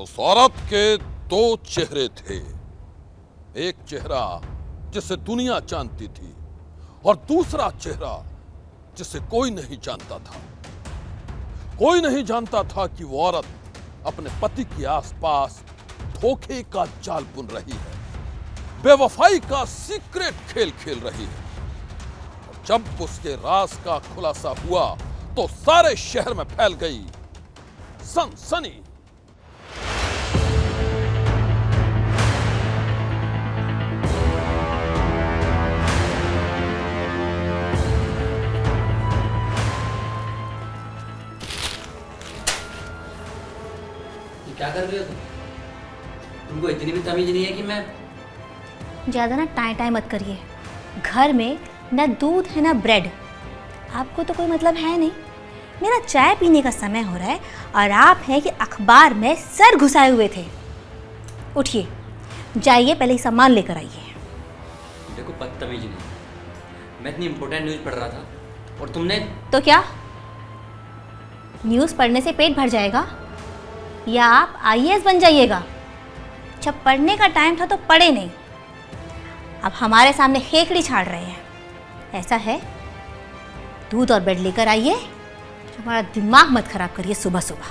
उस औरत के दो चेहरे थे। एक चेहरा जिसे दुनिया जानती थी और दूसरा चेहरा जिसे कोई नहीं जानता था। कोई नहीं जानता था कि वो औरत अपने पति के आसपास धोखे का जाल बुन रही है, बेवफाई का सीक्रेट खेल खेल रही है। और जब उसके राज का खुलासा हुआ तो सारे शहर में फैल गई सनसनी। क्या कर रहे हो तुम? तुमको इतनी भी तमीज नहीं है कि मैं ज़्यादा ना टाई टाई मत करिए। घर में ना दूध है ना ब्रेड, आपको तो कोई मतलब है नहीं। मेरा चाय पीने का समय हो रहा है और आप हैं कि अखबार में सर घुसाए हुए थे। उठिए, जाइए, पहले ही सामान लेकर आइए। देखो बदतमीज नहीं, मैं इतनी इम्पोर्टेंट न्यूज़ पढ़ रहा था और तुमने तो क्या न्यूज़ पढ़ने से पेट भर जाएगा या आप आईएएस बन जाइएगा? जब पढ़ने का टाइम था तो पढ़े नहीं, अब हमारे सामने खेकड़ी छाड़ रहे हैं। ऐसा है, दूध और ब्रेड लेकर आइए, हमारा दिमाग मत खराब करिए सुबह सुबह।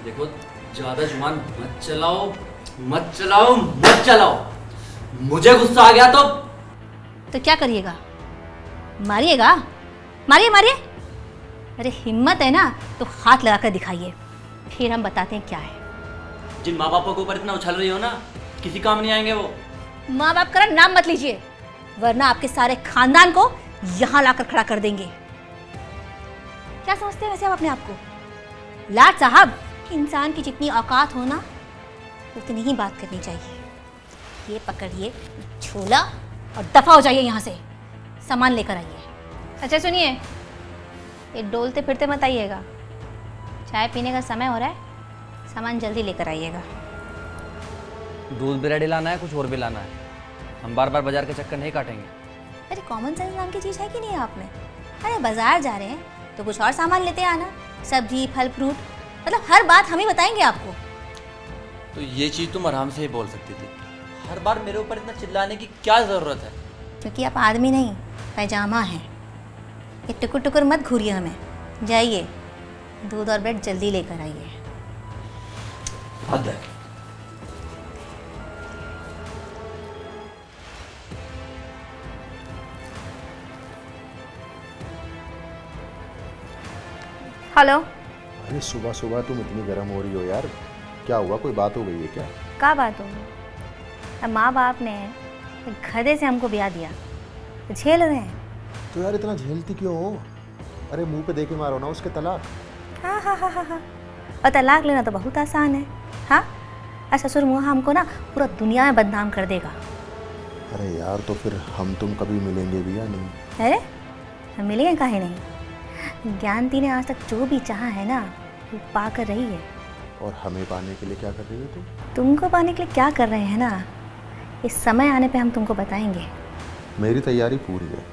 देखो ज़्यादा जुबान मत चलाओ, मत चलाओ, मत चलाओ। मुझे गुस्सा आ गया तो क्या करिएगा? मारिएगा? मारिए मारिए। अरे हिम्मत है ना तो हाथ लगाकर दिखाइए, फिर हम बताते हैं क्या है। जिन माँ बापों के ऊपर इतना उछल रही हो ना, किसी काम नहीं आएंगे वो। माँ बाप का नाम मत लीजिए, वरना आपके सारे खानदान को यहाँ लाकर खड़ा कर देंगे। क्या समझते हैं वैसे आप अपने आप को? लाट साहब, इंसान की जितनी औकात हो ना उतनी ही बात करनी चाहिए। ये पकड़िए झोला और दफा हो जाइए यहाँ से, सामान लेकर आइए। अच्छा सुनिए, ये डोलते फिरते मत आइएगा, चाय पीने का समय हो रहा है, सामान जल्दी लेकर आइएगा। दूध ब्रेड लाना है, कुछ और भी लाना है। हम बार बार बाजार के चक्कर नहीं काटेंगे। अरे कॉमन सेंस नाम की चीज़ है कि नहीं आप में? अरे बाजार जा रहे हैं तो कुछ और सामान लेते आना, सब्जी फल फ्रूट, मतलब हर बात हम ही बताएंगे आपको। तो ये चीज़ तुम आराम से ही बोल सकती थी, हर बार मेरे ऊपर इतना चिल्लाने की क्या ज़रूरत है? क्योंकि आप आदमी नहीं पैजामा हैं। ये टुकुर टुकुर मत घूरिए हमें। जाइए, दूध और ब्रेड जल्दी लेकर आइए। हद है। हेलो। अरे सुबह सुबह तुम इतनी गर्म हो रही हो यार, क्या हुआ? कोई बात हो गई है क्या? क्या बात होगी? अब माँ बाप ने गधे से हमको ब्याह दिया, तो झेल रहे हैं। तो यार इतना झेलती क्यों हो? अरे मुंह पे दे के मारो ना उसके तलाक। हाँ हाँ हाँ हाँ हाँ, और तलाक लेना तो बहुत आसान है। हाँ, और ससुर मुँह हमको ना पूरा दुनिया में बदनाम कर देगा। अरे यार तो फिर हम तुम कभी मिलेंगे भी या नहीं? अरे हम मिलेंगे काहे नहीं? ज्ञानती ने आज तक जो भी चाहा है ना वो पा कर रही है। और हमें पाने के लिए क्या कर रही हो तुम? तुमको पाने के लिए क्या कर रहे हैं ना, इस समय आने पे हम तुमको बताएंगे। मेरी तैयारी पूरी है।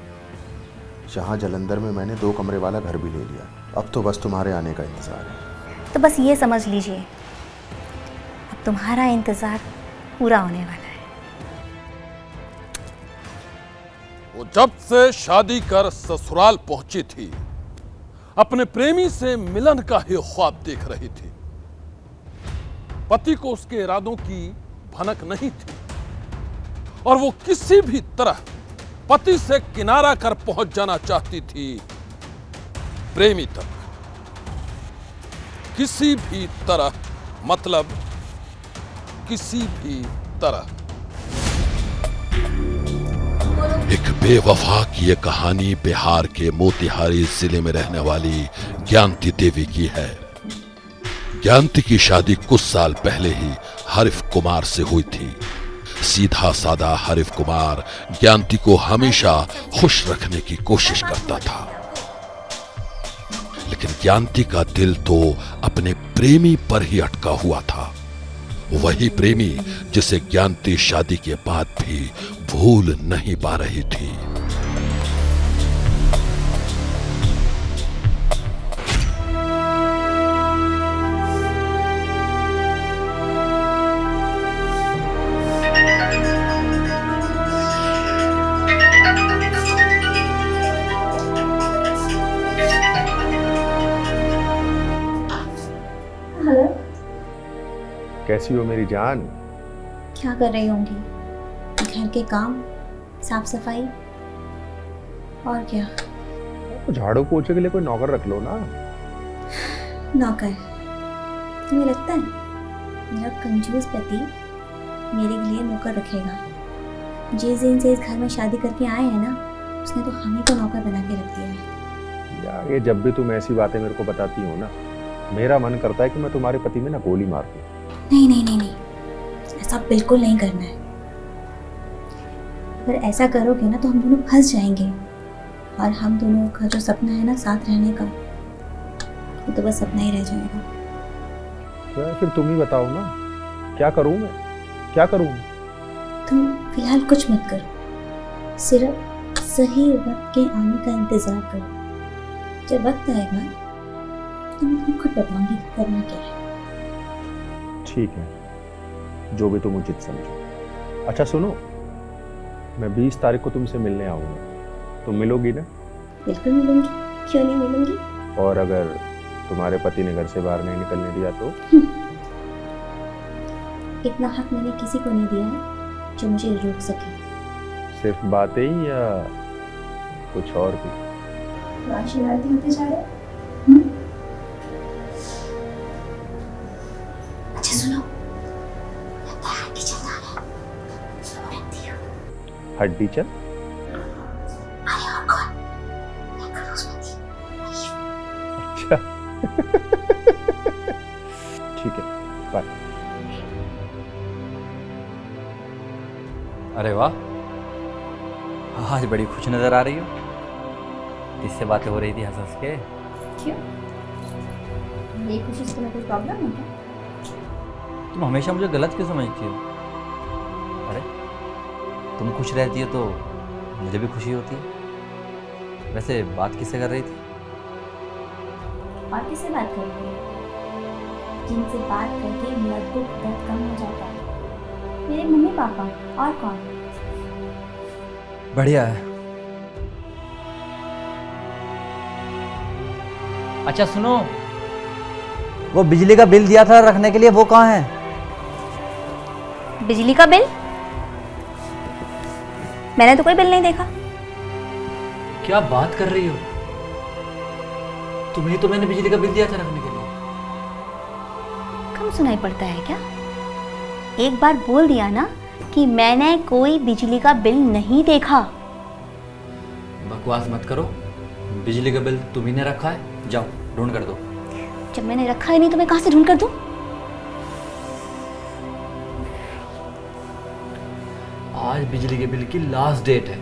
जहाँ जलंधर में मैंने 2 कमरे वाला घर भी ले लिया, अब तो बस तुम्हारे आने का इंतज़ार है। तो बस ये समझ लीजिए, अब तुम्हारा इंतज़ार पूरा होने वाला है। वो जब से शादी कर ससुराल पहुंची थी, अपने प्रेमी से मिलन का ही ख्वाब देख रही थी। पति को उसके इरादों की भनक नहीं थी और वो किसी भी तरह पति से किनारा कर पहुंच जाना चाहती थी प्रेमी तक। किसी भी तरह, मतलब किसी भी तरह। एक बेवफा की ये कहानी बिहार के मोतिहारी जिले में रहने वाली ज्ञानती देवी की है। ज्ञानती की शादी कुछ साल पहले ही हरीफ कुमार से हुई थी। सीधा सादा हरीफ कुमार ज्ञानती को हमेशा खुश रखने की कोशिश करता था, लेकिन ज्ञानती का दिल तो अपने प्रेमी पर ही अटका हुआ था। वही प्रेमी जिसे ज्ञानती शादी के बाद भी भूल नहीं पा रही थी। हेलो। कैसी हो मेरी जान? क्या कर रही होंगी? घर के काम, साफ सफाई और क्या? तो झाड़ू पोछे के लिए कोई नौकर रख लो ना। नौकर? तुम्हें लगता है मेरा कंजूस पति मेरे लिए नौकर रखेगा? जिस दिन से इस घर में शादी करके आए हैं ना, उसने तो हमें को नौकर बना के रख दिया है। यार ये जब भी तुम ऐसी बातें मेरे को बताती हो ना, मेरा मन करता है कि मैं तुम्हारे पति में ना गोली मार दूं। नहीं नहीं नहीं नहीं, ऐसा बिल्कुल नहीं करना है। अगर ऐसा करोगे ना तो हम दोनों फंस जाएंगे, और हम दोनों का जो सपना है ना साथ रहने का, वो तो बस सपना ही रह जाएगा। तो फिर तुम ही बताओ ना, क्या करूं मैं, क्या करूं? तुम फिलहाल कुछ मत करो, सिर्फ सही वक्त के आने का इंतजार करो। जब वक्त आएगा तो मैं तुम्हें खुद बताऊंगी कि करना क्या है। ठीक है, जो भी तुम उचित समझो। अच्छा सुनो, मैं 20 तारीख को तुमसे मिलने आऊंगा, तुम मिलोगी ना? बिल्कुल मिलूंगी, क्यों नहीं मिलूंगी। और अगर तुम्हारे पति ने घर से बाहर नहीं निकलने दिया तो? इतना हक मैंने किसी को नहीं दिया है जो मुझे रोक सके। सिर्फ बातें ही या कुछ और भी? शरारती होते जा रहे। अच्छा सुनो, लगता है हड्डी चल रहा है। सुनो रखती हूँ। हड्डी चल? अरे और कौन? मैं करोड़पति। अच्छा। ठीक है, बाय। अरे वाह, आज बड़ी खुश नजर आ रही हो। किससे बातें हो रही थी हंस हंस के? क्यों? ये खुशी से तुम्हें कोई प्रॉब्लम है क्या? तुम हमेशा मुझे गलत क्यों समझती हो? अरे तुम खुश रहती हो तो मुझे भी खुशी होती है। वैसे बात किससे कर रही थी? और किससे बात कर रही है? जिनसे बात करके मेरा दुख दर्द कम हो जाता है। मेरे मम्मी पापा, और कौन? बढ़िया है। अच्छा सुनो, वो बिजली का बिल दिया था रखने के लिए, वो कहाँ है? बिजली का बिल? मैंने तो कोई बिल नहीं देखा। क्या बात कर रही हो? तुम्हें तो मैंने बिजली का बिल दिया था रखने के लिए। कम सुनाई पड़ता है क्या? एक बार बोल दिया ना कि मैंने कोई बिजली का बिल नहीं देखा। बकवास मत करो, बिजली का बिल तुम्ही ने रखा है। जाओ ढूंढ कर दो। जब मैंने रखा ही नहीं तो मैं कहां से ढूंढ कर दूं? आज बिजली के बिल की लास्ट डेट है।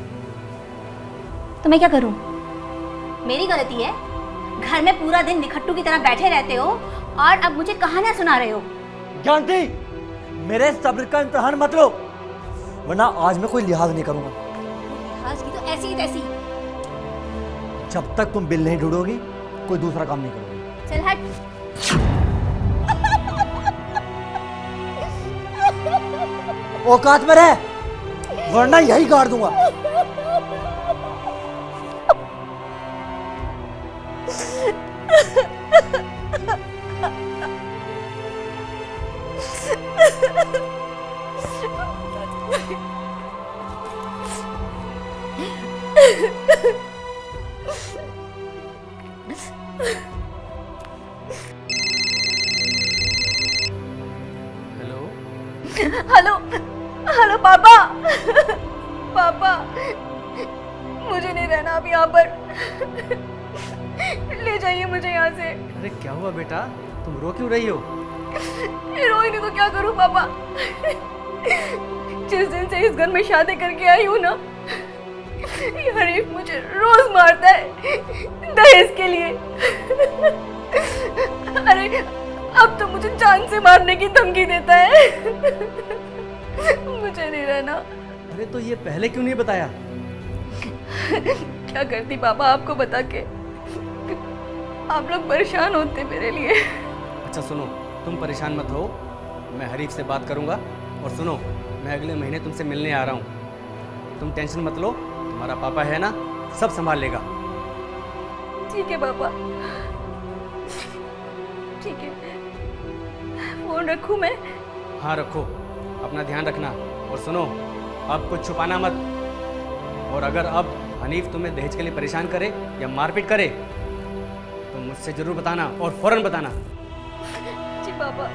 तो मैं क्या करूं? मेरी गलती है? घर में पूरा दिन निखट्टू की तरह बैठे रहते हो और अब मुझे कहानियां सुना रहे हो। जानती, मेरे सब्र का इम्तिहान मत लो, वरना आज मैं कोई लिहाज नहीं करूंगा। आज की तो ऐसी ही तैसी। जब तक तुम बिल नहीं ढूंढोगी कोई दूसरा काम नहीं करोगी। चल हट। औकात में रह, वरना यही गाड़ दूंगा। हेलो हेलो पापा। पापा, मुझे नहीं रहना अब यहाँ पर। ले जाइए मुझे यहाँ से। अरे क्या हुआ बेटा, तुम रो क्यों रही हो? रोई नहीं तो क्या करूँ पापा? जिस दिन से इस घर में शादी करके आई हूँ ना, ये हरीफ मुझे रोज मारता है दहेज के लिए। अरे अब तो मुझे जान से मारने की धमकी देता है। मुझे नहीं रहना। अरे तो ये पहले क्यों नहीं बताया? क्या करती पापा आपको बता के? आप लोग परेशान होते मेरे लिए। अच्छा सुनो, तुम परेशान मत हो, मैं हरीफ से बात करूंगा। और सुनो, मैं अगले महीने तुमसे मिलने आ रहा हूँ, तुम टेंशन मत लो, तुम्हारा पापा है ना, सब संभाल लेगा। ठीक है पापा, ठीक है। फोन रखूं मैं? हाँ रखो, अपना ध्यान रखना। और सुनो, अब कुछ छुपाना मत। और अगर अब हनीफ तुम्हें दहेज के लिए परेशान करे या मारपीट करे तो मुझसे जरूर बताना और फौरन बताना। जी पापा,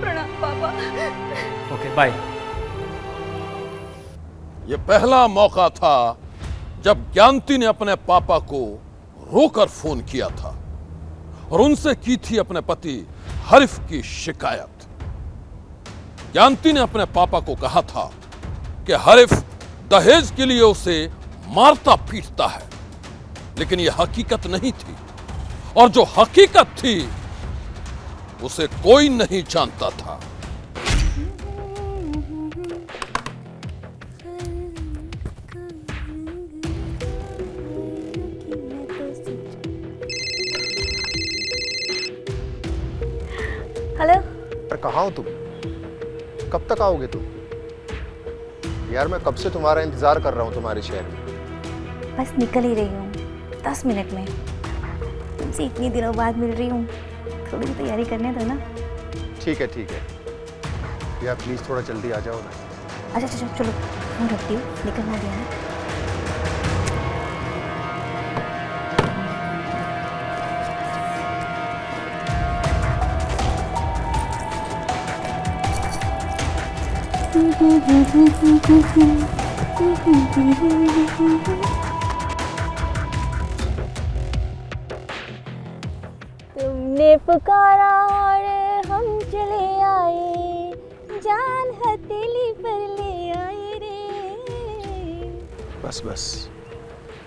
प्रणाम पापा। Okay bye. ये पहला मौका था जब ज्ञानती ने अपने पापा को रोकर फोन किया था और उनसे की थी अपने पति हरीफ की शिकायत। ज्ञानती ने अपने पापा को कहा था कि हरीफ दहेज के लिए उसे मारता पीटता है, लेकिन यह हकीकत नहीं थी और जो हकीकत थी उसे कोई नहीं जानता था। हेलो। पर कहाँ हो तुम? कब तक आओगे तुम? यार मैं कब से तुम्हारा इंतजार कर रहा हूँ तुम्हारे शहर में। बस निकल ही रही हूँ 10 मिनट में। तुमसे इतनी दिनों बाद मिल रही हूँ, थोड़ी सी तैयारी करने दो ना। ठीक है यार प्लीज थोड़ा जल्दी आ जाओ ना। अच्छा चलो फोन रखती हूँ, निकलना दिया ना। तुमने पुकारा और हम चले आए, जान हथेली पर ले आए रे। बस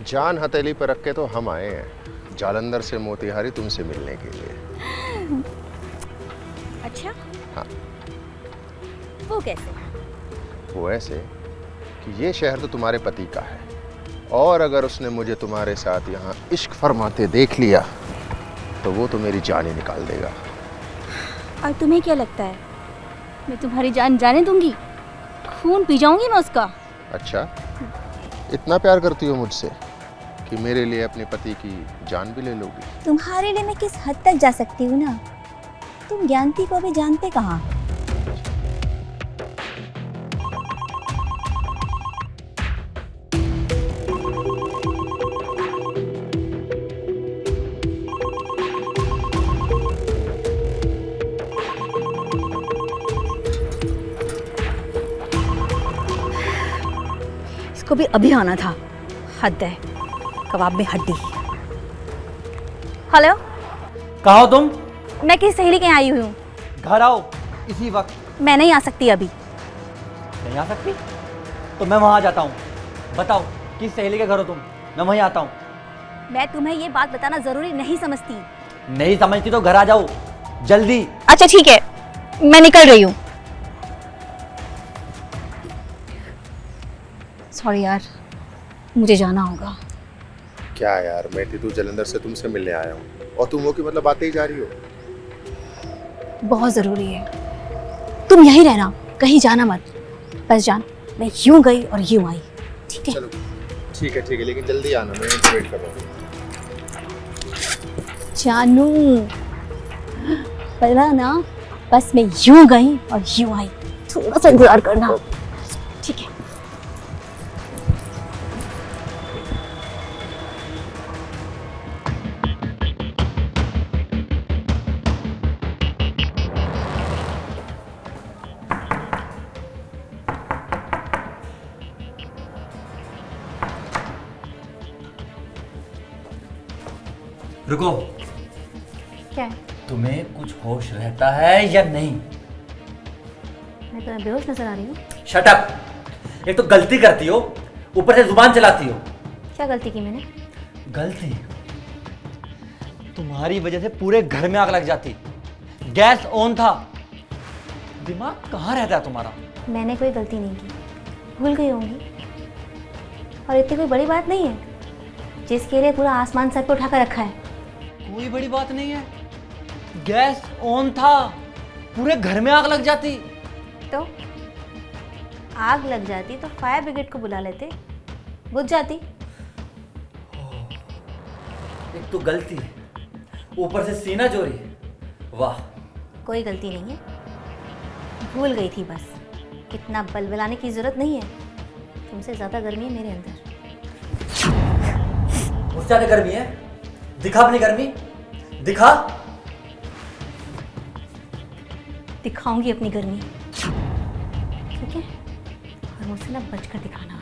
जान हथेली पर रख के तो हम आए हैं जालंधर से मोतिहारी तुमसे मिलने के लिए। अच्छा हाँ। वो कैसे? वो ऐसे कि ये शहर तो तुम्हारे पति का है और अगर उसने मुझे तुम्हारे साथ यहाँ इश्क फरमाते देख लिया तो वो तो मेरी जान ही निकाल देगा। और तुम्हें क्या लगता है मैं तुम्हारी जान जाने दूंगी? खून पी जाऊंगी मैं उसका। अच्छा, इतना प्यार करती हो मुझसे कि मेरे लिए अपने पति की जान भी ले लोगी? तुम्हारे लिए मैं किस हद तक जा सकती हूँ ना, तुम ज्ञानती को अभी जानते कहाँ। इसको भी अभी आना था, हद है, कबाब में हड्डी। हेलो, कहाँ हो तुम? मैं किस सहेली के यहाँ आई हुई हूँ। घर आओ इसी वक्त। मैं नहीं आ सकती अभी। नहीं आ सकती? तो मैं वहाँ जाता हूँ। बताओ किस सहेली के घर हो तुम, मैं वहीं आता हूँ। मैं तुम्हें ये बात बताना जरूरी नहीं समझती। नहीं समझती तो घर आ जाओ जल्दी। अच्छा ठीक है, मैं निकल रही हूँ। सॉरी यार, मुझे जाना होगा। क्या यार, मैं तो जालंधर से तुमसे मिलने आया हूँ और तुम वो की मतलब बातें ही जा रही हो। बहुत जरूरी है, तुम यहीं रहना, कहीं जाना मत। बस जान, मैं यूं गई और यूं आई, ठीक है? चलो ठीक है लेकिन जल्दी आना, मैं वेट कर रहा हूँ। जानू, पता ना, बस मैं यूं गई और यूं आई, थोड़ा सा इंतजार करना, ठीक है? रुको, क्या है? तुम्हें कुछ होश रहता है या नहीं? मैं तुम्हें बेहोश नजर आ रही हूँ? Shut up. एक तो गलती करती हो, ऊपर से जुबान चलाती हो। क्या गलती की मैंने? गलती? तुम्हारी वजह से पूरे घर में आग लग जाती। गैस ऑन था। दिमाग कहाँ रहता है तुम्हारा? मैंने कोई गलती नहीं की, भूल गई होंगी। और इतनी कोई बड़ी बात नहीं है जिसके लिए पूरा आसमान सर पे उठाकर रखा है। कोई बड़ी बात नहीं है, गैस ऑन था, पूरे घर में आग लग जाती। तो आग लग जाती तो फायर ब्रिगेड को बुला लेते, बुझ जाती। एक तो गलती, ऊपर से सीना चोरी। वाह, कोई गलती नहीं है, भूल गई थी बस। इतना बलबलाने की जरूरत नहीं है, तुमसे ज़्यादा गर्मी है मेरे अंदर। मुझसे ज़्यादा गर्मी है? दिखा अपनी गर्मी, दिखा। दिखाऊंगी अपनी गर्मी, ठीक है? और मुझसे ना बचकर दिखाना आप।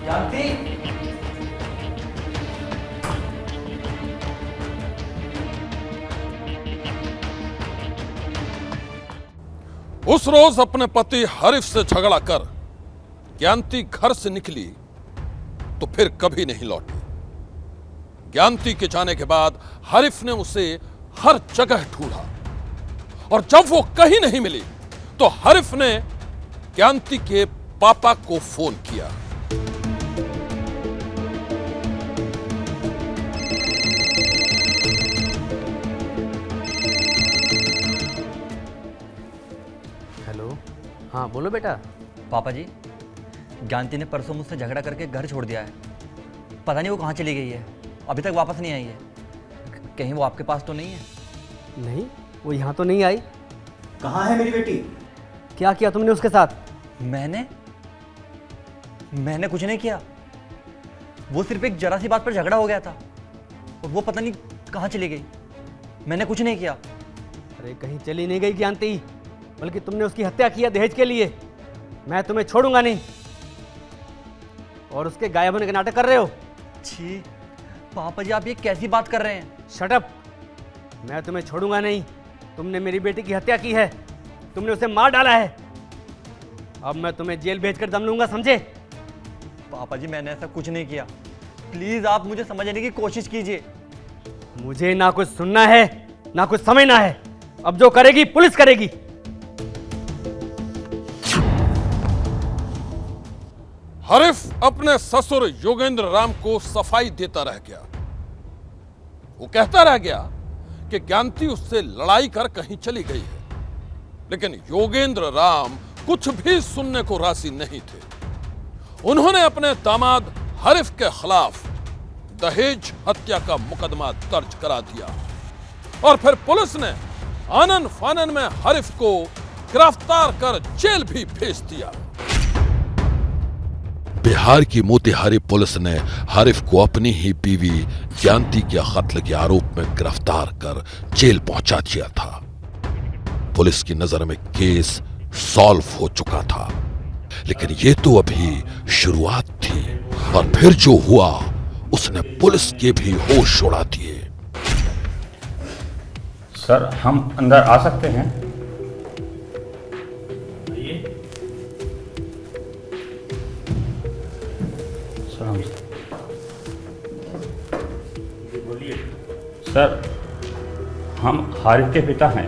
जानती? उस रोज अपने पति हरीफ से झगड़ा कर ज्ञानती घर से निकली तो फिर कभी नहीं लौटी। ज्ञानती के जाने के बाद हरीफ ने उसे हर जगह ढूंढा और जब वो कहीं नहीं मिली तो हरीफ ने ज्ञानती के पापा को फोन किया। हेलो, हाँ बोलो बेटा। पापा जी, ज्ञानती ने परसों मुझसे झगड़ा करके घर छोड़ दिया है। पता नहीं वो कहाँ चली गई है, अभी तक वापस नहीं आई है। कहीं वो आपके पास तो नहीं है? नहीं, वो यहाँ तो नहीं आई। कहाँ है मेरी बेटी? क्या किया तुमने उसके साथ? मैंने कुछ नहीं किया। वो सिर्फ एक जरा सी बात पर झगड़ा हो गया था और वो पता नहीं कहाँ चली गई। मैंने कुछ नहीं किया। अरे कहीं चली नहीं गई ज्ञानती, बल्कि तुमने उसकी हत्या किया दहेज के लिए। मैं तुम्हें छोड़ूंगा नहीं। और उसके गायब होने का नाटक कर रहे हो। छी पापा जी, आप ये कैसी बात कर रहे हैं? Shut up. मैं तुम्हें छोड़ूंगा नहीं। तुमने मेरी बेटी की हत्या की है, तुमने उसे मार डाला है। अब मैं तुम्हें जेल भेजकर दम लूंगा, समझे? पापा जी, मैंने ऐसा कुछ नहीं किया। प्लीज आप मुझे समझने की कोशिश कीजिए। मुझे ना कुछ सुनना है ना कुछ समझना है। अब जो करेगी पुलिस करेगी। हरीफ अपने ससुर योगेंद्र राम को सफाई देता रह गया। वो कहता रह गया कि ज्ञानती उससे लड़ाई कर कहीं चली गई है, लेकिन योगेंद्र राम कुछ भी सुनने को राजी नहीं थे। उन्होंने अपने दामाद हरीफ के खिलाफ दहेज हत्या का मुकदमा दर्ज करा दिया और फिर पुलिस ने आनन फानन में हरीफ को गिरफ्तार कर जेल भी भेज दिया। बिहार की मोतिहारी पुलिस ने हरीफ को अपनी ही बीवी ज्ञानती के कत्ल के आरोप में गिरफ्तार कर जेल पहुंचा दिया था। पुलिस की नजर में केस सॉल्व हो चुका था, लेकिन ये तो अभी शुरुआत थी और फिर जो हुआ उसने पुलिस के भी होश उड़ा दिए। सर, हम अंदर आ सकते हैं? सर हम बोलिए। सर, हम हारिफ के पिता हैं,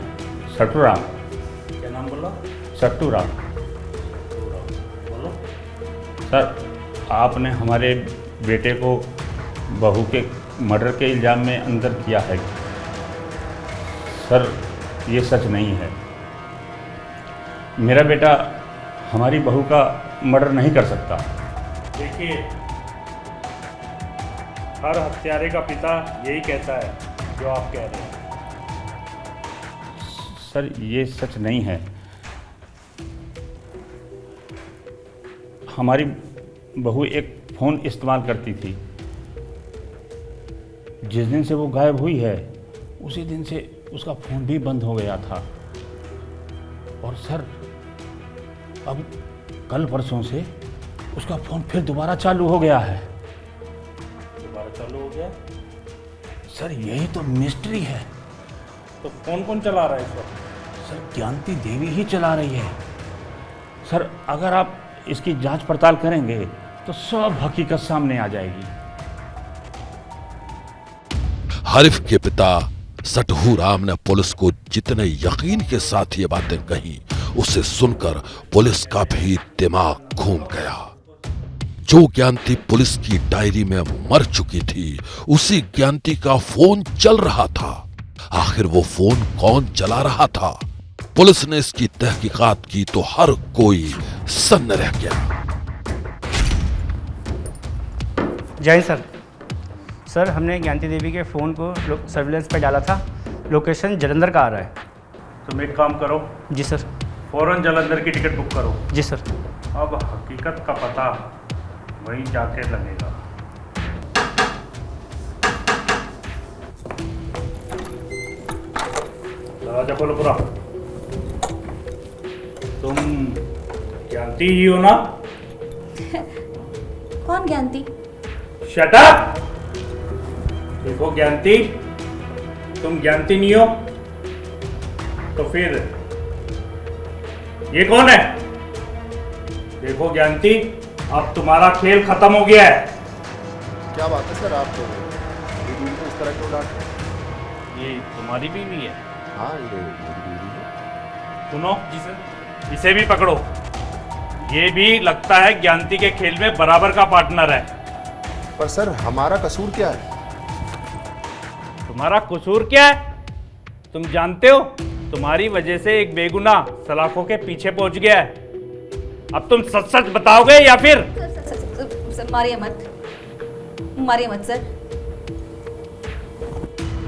सट्टू राम। क्या नाम बोला? सट्टू राम। बोलो। सर, आपने हमारे बेटे को बहू के मर्डर के इल्ज़ाम में अंदर किया है। सर, ये सच नहीं है। मेरा बेटा हमारी बहू का मर्डर नहीं कर सकता। देखिए, हर हत्यारे का पिता यही कहता है जो आप कह रहे हैं। सर, ये सच नहीं है। हमारी बहू एक फ़ोन इस्तेमाल करती थी। जिस दिन से वो गायब हुई है उसी दिन से उसका फ़ोन भी बंद हो गया था। और सर, अब कल परसों से उसका फ़ोन फिर दोबारा चालू हो गया है। दोबारा चालू हो गया? सर, यही तो मिस्ट्री है। तो कौन कौन चला रहा है इस वक्त? सर, ज्ञानती देवी ही चला रही है। सर, अगर आप इसकी जांच पड़ताल करेंगे तो सब हकीकत सामने आ जाएगी। हरीफ के पिता सट्टू राम ने पुलिस को जितने यकीन के साथ ये बातें कही, उसे सुनकर पुलिस का भी दिमाग घूम गया। जो ज्ञानती पुलिस की डायरी में मर चुकी थी, उसी ज्ञानती का फोन चल रहा था। आखिर वो फोन कौन चला रहा था? पुलिस ने इसकी तहकीकात की तो हर कोई सन्न रह गया। जय हिंद सर। सर हमने ज्ञानती देवी के फ़ोन को सर्विलेंस पे डाला था, लोकेशन जलंधर का आ रहा है। तुम एक काम करो, जी सर। फौरन जलंधर की टिकट बुक करो। जी सर। अब हकीकत का पता वहीं जाके लगेगा। दरवाजा खोलो पूरा। तुम ज्ञानती ही हो ना? कौन ज्ञानती? Shut up! देखो ज्ञानती, तुम ज्ञानती नहीं हो तो फिर ये कौन है? देखो ज्ञानती, अब तुम्हारा खेल खत्म हो गया है। क्या बात है सर, आप बीवी को इस तरह क्यों डांटते हैं? ये तुम्हारी बीवी है? हाँ, ये मेरी बीवी है। सुनो जी सर, इसे भी पकड़ो। ये भी लगता है ज्ञानती के खेल में बराबर का पार्टनर है। पर सर हमारा कसूर क्या है? तुम्हारा कसूर क्या है? तुम जानते हो, तुम्हारी वजह से एक बेगुनाह सलाखों के पीछे पहुंच गया है। अब तुम सच सच बताओगे या फिर? सर मारिए मत, मारिए मत सर।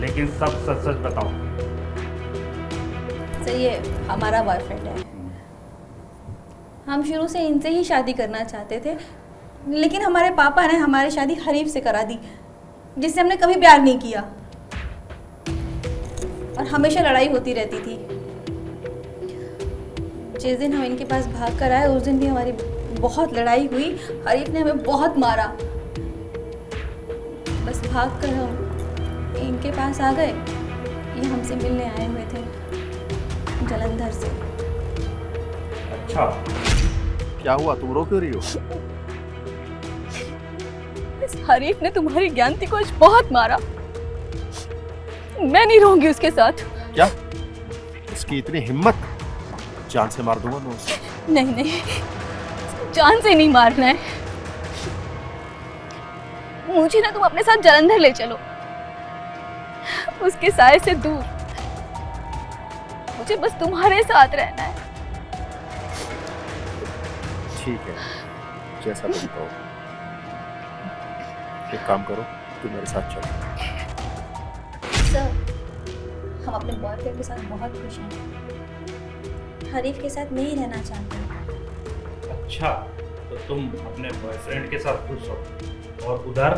लेकिन सब सच सच बताओ। सर ये हमारा बॉयफ्रेंड है। हम शुरू से इनसे ही शादी करना चाहते थे, लेकिन हमारे पापा ने हमारी शादी हरीफ से करा दी, जिससे हमने कभी प्यार नहीं किया और हमेशा लड़ाई होती रहती थी। जिस दिन हम इनके पास भाग कर आए उस दिन भी हमारी बहुत लड़ाई हुई। हरीफ ने हमें बहुत मारा। बस भाग कर हम इनके पास आ गए। ये हमसे मिलने आए हुए थे जलंधर से। अच्छा, क्या हुआ, तुम रो क्यों रही हो? इस हरीफ ने तुम्हारी ज्ञानती को आज बहुत मारा। मैं नहीं रहूंगी उसके साथ। क्या इसकी इतनी हिम्मत? जान से मार दूंगा मैं उसे। नहीं नहीं, जान से नहीं मारना है। मुझे ना तुम अपने साथ जलंधर ले चलो, उसके साए से दूर। मुझे बस तुम्हारे साथ रहना है। ठीक है, जैसा तुम कहो। एक काम करो, तुम मेरे साथ चलो। सर, हम अपने बॉयफ्रेंड के साथ बहुत खुश हैं। हरीफ के साथ नहीं रहना चाहते। अच्छा, तो तुम अपने बॉयफ्रेंड के साथ खुश हो और उधर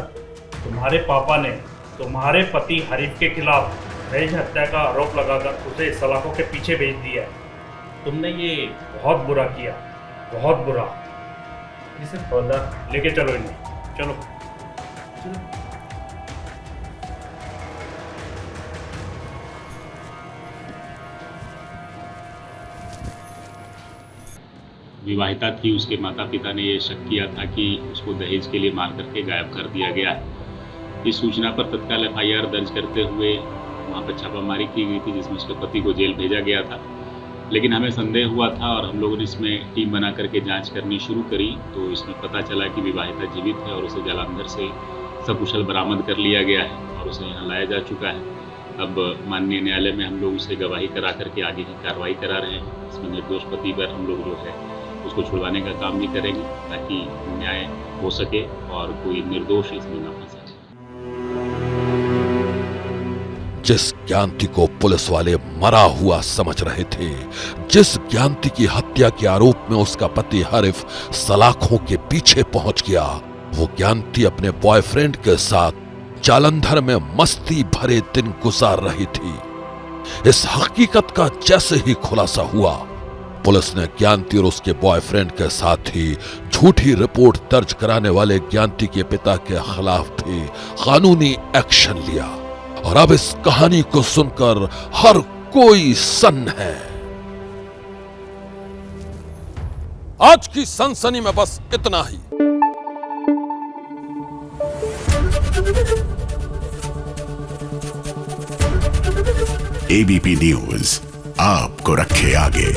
तुम्हारे पापा ने तुम्हारे पति हरीफ के खिलाफ दहेज हत्या का आरोप लगाकर उसे सलाखों के पीछे भेज दिया है। तुमने ये बहुत बुरा किया, बहुत बुरा। इसे लेके चलो इन्हें, चलो। विवाहिता थी, उसके माता पिता ने ये शक किया था कि उसको दहेज के लिए मार करके गायब कर दिया गया है। इस सूचना पर तत्काल FIR दर्ज करते हुए वहाँ पर छापामारी की गई थी, जिसमें उसके पति को जेल भेजा गया था। लेकिन हमें संदेह हुआ था और हम लोगों ने इसमें टीम बना करके जांच करनी शुरू करी, तो इसमें पता चला कि विवाहिता जीवित है और उसे जलंधर से सकुशल बरामद कर लिया गया है और उसे यहाँ लाया जा चुका है। अब माननीय न्यायालय में हम लोग उसे गवाही करा करके आगे की कार्रवाई करा रहे हैं। इसमें निर्दोष पति पर हम लोग जो है उसको छुड़वाने का काम भी करेंगे, ताकि न्याय हो सके और कोई निर्दोष इसमें न फंसे। जिस ज्ञानती को पुलिस वाले मरा हुआ समझ रहे थे, जिस ज्ञानती की हत्या के आरोप में उसका पति हरीफ सलाखों के पीछे पहुंच गया, वो ज्ञानती अपने बॉयफ्रेंड के साथ जालंधर में मस्ती भरे दिन गुजार रही थी। इस हकीकत का जैसे ही खुलासा हुआ, पुलिस ने ज्ञानती और उसके बॉयफ्रेंड के साथ ही झूठी रिपोर्ट दर्ज कराने वाले ज्ञानती के पिता के खिलाफ भी कानूनी एक्शन लिया। और अब इस कहानी को सुनकर हर कोई सन्न है। आज की सनसनी में बस इतना ही। ABP न्यूज आपको रखे आगे।